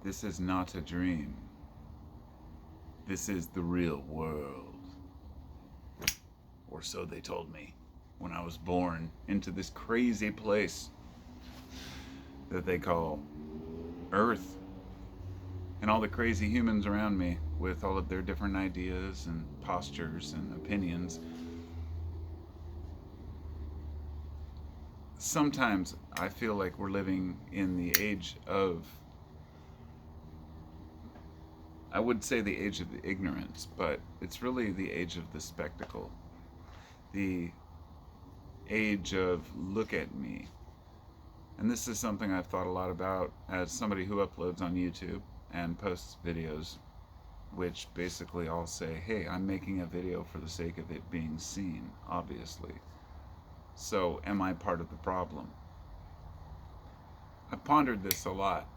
This is not a dream. This is the real world. Or so they told me when I was born into this crazy place that they call Earth. And all the crazy humans around me with all of their different ideas and postures and opinions. Sometimes I feel like we're living in the age of, I would say the age of the ignorance, but it's really the age of the spectacle. The age of look at me. And this is something I've thought a lot about as somebody who uploads on YouTube and posts videos, which basically all say, hey, I'm making a video for the sake of it being seen, obviously. So am I part of the problem? I've pondered this a lot.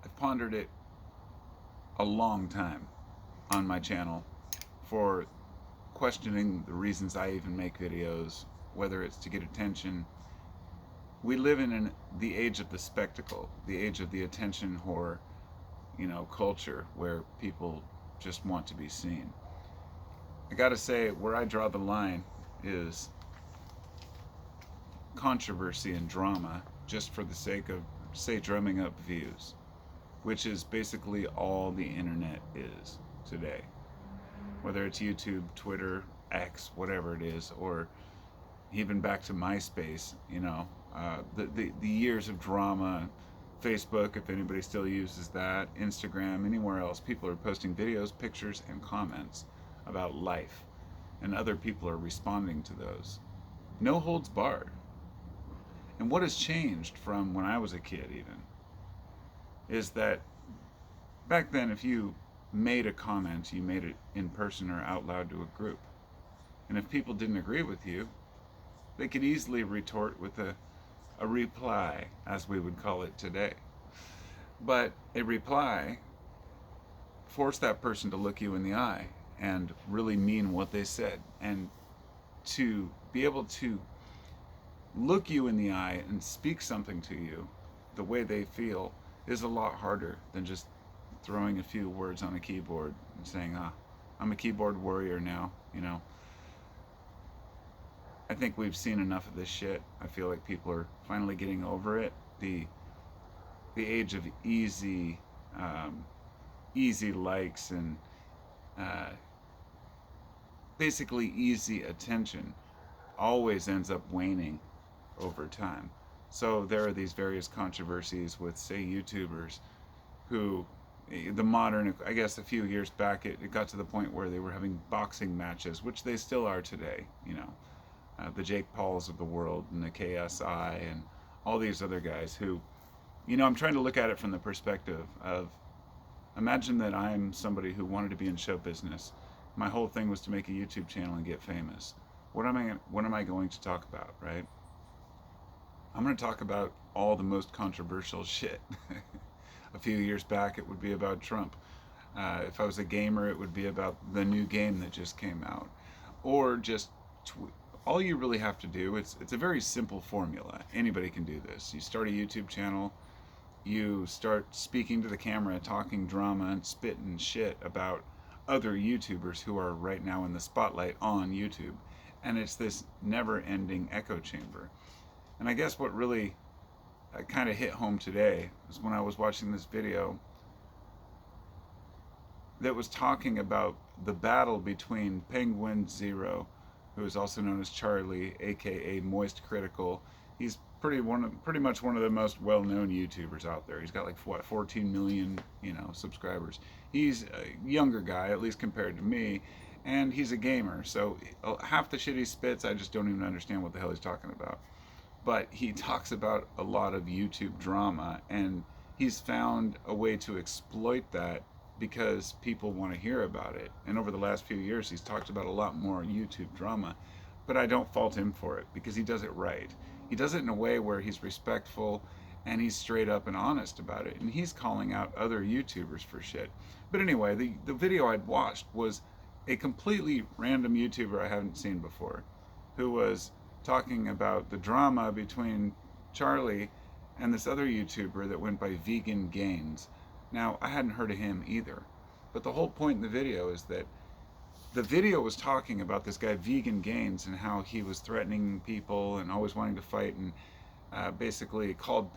I've pondered it a long time on my channel for questioning the reasons I even make videos, whether it's to get attention. We live in the age of the spectacle, the age of the attention whore, culture where people just want to be seen. I gotta say, where I draw the line is controversy and drama just for the sake of, say, drumming up views, which is basically all the internet is today. Whether it's YouTube, Twitter, X, whatever it is, or even back to MySpace, the years of drama, Facebook, if anybody still uses that, Instagram, anywhere else, people are posting videos, pictures, and comments about life, and other people are responding to those. No holds barred. And what has changed from when I was a kid, even, is that back then, if you made a comment, you made it in person or out loud to a group. And if people didn't agree with you, they could easily retort with a reply, as we would call it today. But a reply forced that person to look you in the eye and really mean what they said. And to be able to look you in the eye and speak something to you the way they feel is a lot harder than just throwing a few words on a keyboard and saying, I'm a keyboard warrior now, I think we've seen enough of this shit. I feel like people are finally getting over it. The age of easy likes and basically easy attention always ends up waning over time. So there are these various controversies with, say, YouTubers who, the modern, I guess a few years back, it got to the point where they were having boxing matches, which they still are today, the Jake Pauls of the world and the KSI and all these other guys who, I'm trying to look at it from the perspective of, imagine that I'm somebody who wanted to be in show business. My whole thing was to make a YouTube channel and get famous. What am I going to talk about, right? I'm going to talk about all the most controversial shit. A few years back, it would be about Trump. If I was a gamer, it would be about the new game that just came out. Or just all you really have to do, it's a very simple formula. Anybody can do this. You start a YouTube channel, you start speaking to the camera, talking drama and spitting shit about other YouTubers who are right now in the spotlight on YouTube. And it's this never-ending echo chamber. And I guess what really kind of hit home today was when I was watching this video that was talking about the battle between Penguin Zero, who is also known as Charlie, AKA MoistCritical. He's pretty much one of the most well-known YouTubers out there. He's got like 14 million, subscribers. He's a younger guy, at least compared to me, and he's a gamer. So half the shit he spits, I just don't even understand what the hell he's talking about. But he talks about a lot of YouTube drama, and he's found a way to exploit that because people want to hear about it. And over the last few years, he's talked about a lot more YouTube drama, but I don't fault him for it because he does it right. He does it in a way where he's respectful and he's straight up and honest about it, and he's calling out other YouTubers for shit. But anyway, the video I'd watched was a completely random YouTuber I haven't seen before, who was talking about the drama between Charlie and this other YouTuber that went by Vegan Gains. Now, I hadn't heard of him either, but the whole point in the video is that the video was talking about this guy Vegan Gains and how he was threatening people and always wanting to fight, and basically called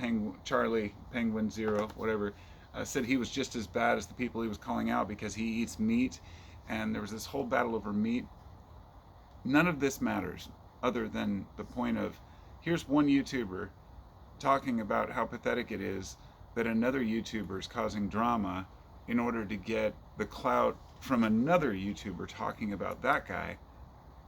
Charlie Penguin Zero, whatever, said he was just as bad as the people he was calling out because he eats meat, and there was this whole battle over meat. None of this matters other than the point of, here's one YouTuber talking about how pathetic it is that another YouTuber is causing drama in order to get the clout from another YouTuber talking about that guy,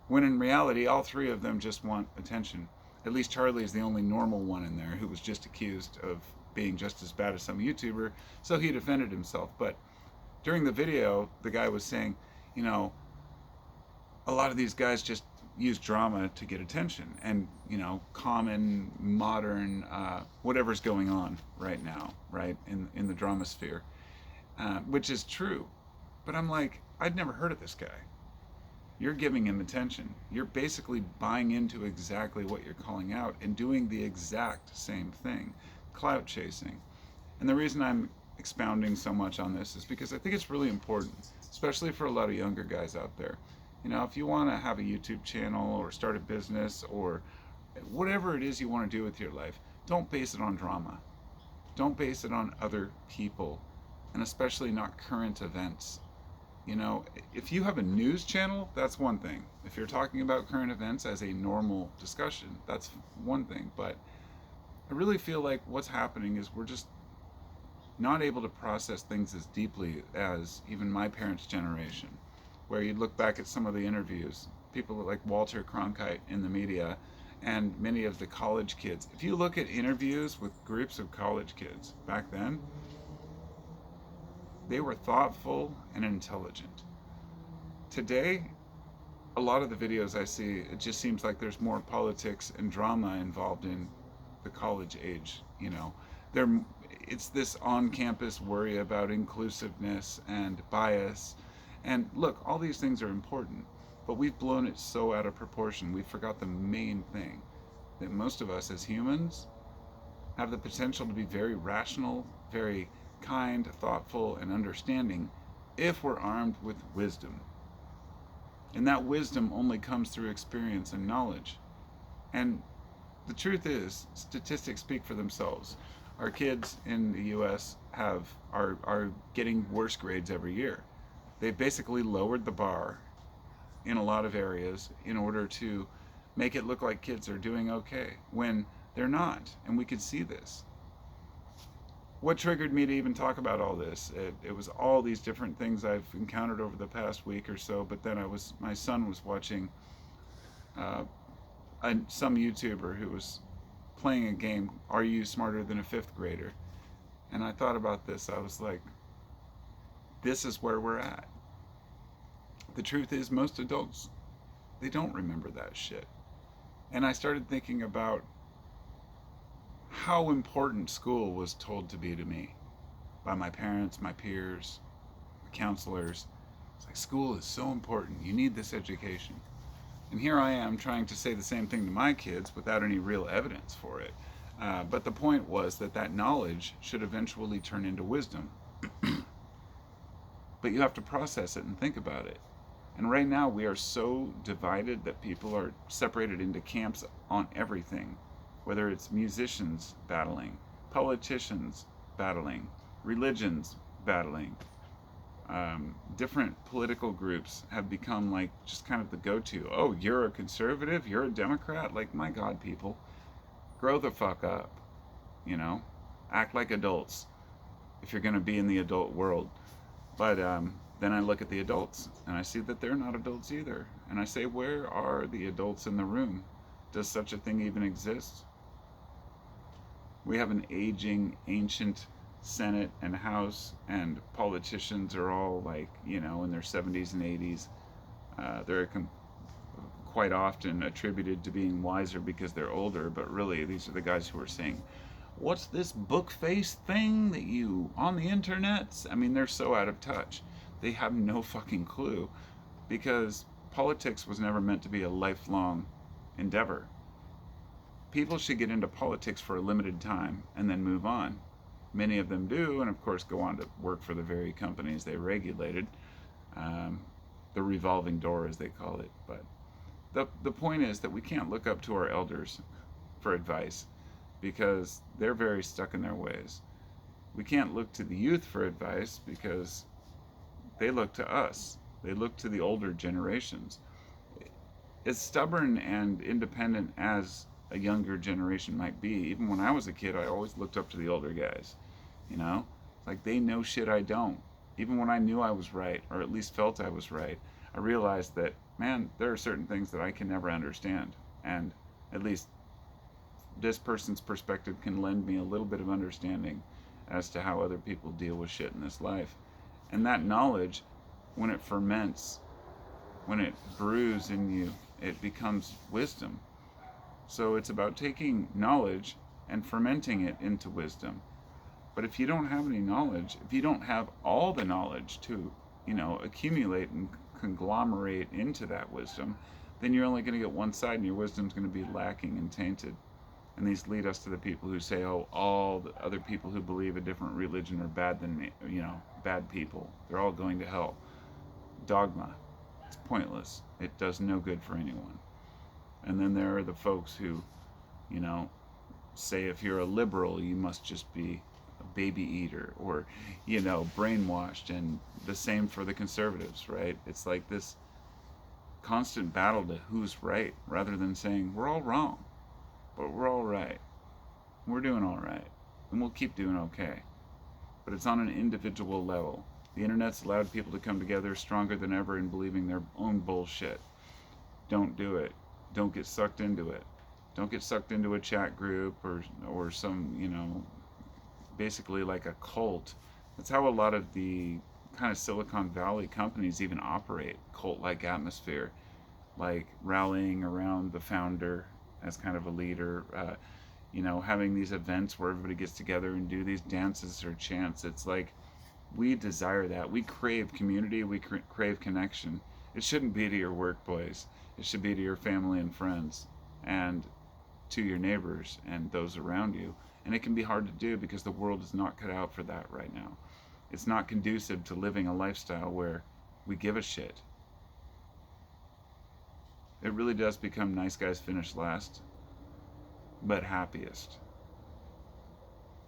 when in reality all three of them just want attention. At least Charlie is the only normal one in there who was just accused of being just as bad as some YouTuber, so he defended himself. But during the video, the guy was saying, you know, a lot of these guys just use drama to get attention, and, you know, common, modern, whatever's going on right now, right, in the drama sphere, which is true. But I'm like, I'd never heard of this guy. You're giving him attention. You're basically buying into exactly what you're calling out and doing the exact same thing, clout chasing. And the reason I'm expounding so much on this is because I think it's really important, especially for a lot of younger guys out there. You know, if you want to have a YouTube channel or start a business or whatever it is you want to do with your life, don't base it on drama. Don't base it on other people, and especially not current events. You know, if you have a news channel, that's one thing. If you're talking about current events as a normal discussion, that's one thing. But I really feel like what's happening is we're just not able to process things as deeply as even my parents' generation, where you'd look back at some of the interviews, people like Walter Cronkite in the media, and many of the college kids. If you look at interviews with groups of college kids back then, they were thoughtful and intelligent. Today, a lot of the videos I see, it just seems like there's more politics and drama involved in the college age, you know. It's this on-campus worry about inclusiveness and bias. And look, all these things are important, but we've blown it so out of proportion. We forgot the main thing, that most of us as humans have the potential to be very rational, very kind, thoughtful, and understanding if we're armed with wisdom. And that wisdom only comes through experience and knowledge. And the truth is, statistics speak for themselves. Our kids in the US are getting worse grades every year. They've basically lowered the bar in a lot of areas in order to make it look like kids are doing okay, when they're not, and we can see this. What triggered me to even talk about all this? It was all these different things I've encountered over the past week or so, but then my son was watching some YouTuber who was playing a game, Are You Smarter Than a Fifth Grader? And I thought about this. I was like, this is where we're at. The truth is, most adults, they don't remember that shit. And I started thinking about how important school was told to be to me by my parents, my peers, my counselors. It's like, school is so important. You need this education. And here I am trying to say the same thing to my kids without any real evidence for it. But the point was that knowledge should eventually turn into wisdom. But you have to process it and think about it. And right now we are so divided that people are separated into camps on everything. Whether it's musicians battling, politicians battling, religions battling, different political groups have become like just kind of the go-to. Oh, you're a conservative? You're a Democrat? Like, my God, people, grow the fuck up, you know? Act like adults if you're going to be in the adult world. But then I look at the adults and I see that they're not adults either. And I say, where are the adults in the room? Does such a thing even exist? We have an aging, ancient Senate and House, and politicians are all like, you know, in their 70s and 80s. They're quite often attributed to being wiser because they're older, but really these are the guys who are saying, what's this book face thing that you on the internet? I mean, they're so out of touch. They have no fucking clue, because politics was never meant to be a lifelong endeavor. people should get into politics for a limited time and then move on. Many of them do, and of course go on to work for the very companies they regulated, um, the revolving door as they call it. But the point is that we can't look up to our elders for advice because they're very stuck in their ways. We can't look to the youth for advice because they look to us. They look to the older generations. As stubborn and independent as a younger generation might be, even when I was a kid, I always looked up to the older guys. You know, like they know shit I don't. Even when I knew I was right, or at least felt I was right, I realized that, man, there are certain things that I can never understand. And at least this person's perspective can lend me a little bit of understanding as to how other people deal with shit in this life. And that knowledge, when it ferments, when it brews in you, it becomes wisdom. So it's about taking knowledge and fermenting it into wisdom. But if you don't have any knowledge, if you don't have all the knowledge to, accumulate and conglomerate into that wisdom, then you're only going to get one side and your wisdom's going to be lacking and tainted. And these lead us to the people who say, oh, all the other people who believe a different religion are bad than me, bad people. They're all going to hell. Dogma. It's pointless. It does no good for anyone. And then there are the folks who, say if you're a liberal, you must just be a baby eater or, brainwashed. And the same for the conservatives, right? It's like this constant battle to who's right rather than saying we're all wrong. But we're all right. We're doing all right. And we'll keep doing okay. But it's on an individual level. The internet's allowed people to come together stronger than ever in believing their own bullshit. Don't do it. Don't get sucked into it. Don't get sucked into a chat group or some, basically like a cult. That's how a lot of the kind of Silicon Valley companies even operate. Cult-like atmosphere. Like rallying around the founder as kind of a leader, having these events where everybody gets together and do these dances or chants. It's like we desire that. We crave community. We crave connection. It shouldn't be to your workplace. It should be to your family and friends and to your neighbors and those around you. And it can be hard to do because the world is not cut out for that right now. It's not conducive to living a lifestyle where we give a shit. It really does become nice guys finish last, but happiest.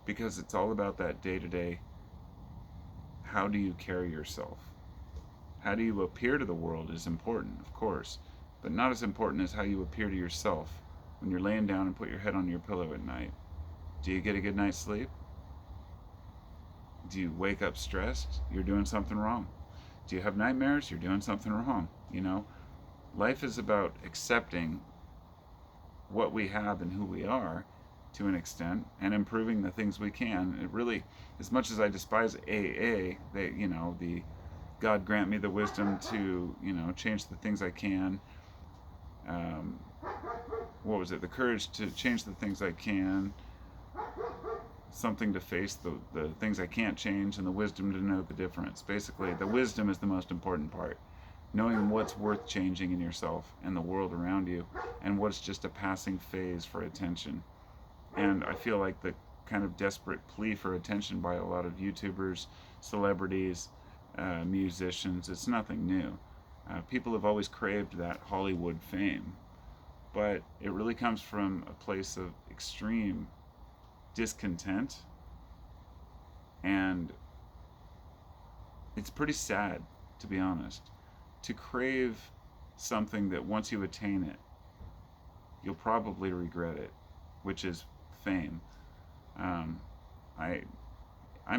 Because it's all about that day-to-day, how do you carry yourself? How do you appear to the world is important, of course, but not as important as how you appear to yourself when you're laying down and put your head on your pillow at night. Do you get a good night's sleep? Do you wake up stressed? You're doing something wrong. Do you have nightmares? You're doing something wrong, Life is about accepting what we have and who we are to an extent and improving the things we can. It really, as much as I despise AA, the God grant me the wisdom to, change the things I can. The courage to change the things I can. Something to face the things I can't change and the wisdom to know the difference. Basically, the wisdom is the most important part. Knowing what's worth changing in yourself and the world around you and what's just a passing phase for attention. And I feel like the kind of desperate plea for attention by a lot of YouTubers, celebrities, musicians, it's nothing new. People have always craved that Hollywood fame, but it really comes from a place of extreme discontent, and it's pretty sad, to be honest, to crave something that once you attain it, you'll probably regret it, which is fame. I'm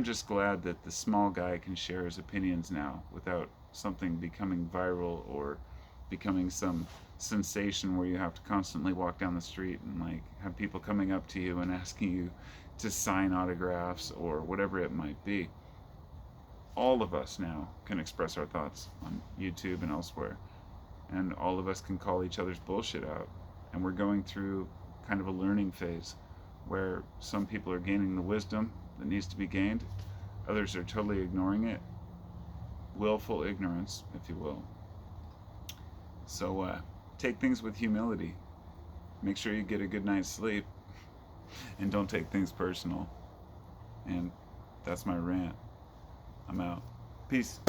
just glad that the small guy can share his opinions now without something becoming viral or becoming some sensation where you have to constantly walk down the street and like have people coming up to you and asking you to sign autographs or whatever it might be. All of us now can express our thoughts on YouTube and elsewhere, and all of us can call each other's bullshit out. And we're going through kind of a learning phase where some people are gaining the wisdom that needs to be gained, others are totally ignoring it. Willful ignorance, if you will. So take things with humility. Make sure you get a good night's sleep and don't take things personal. And that's my rant. I'm out. Peace.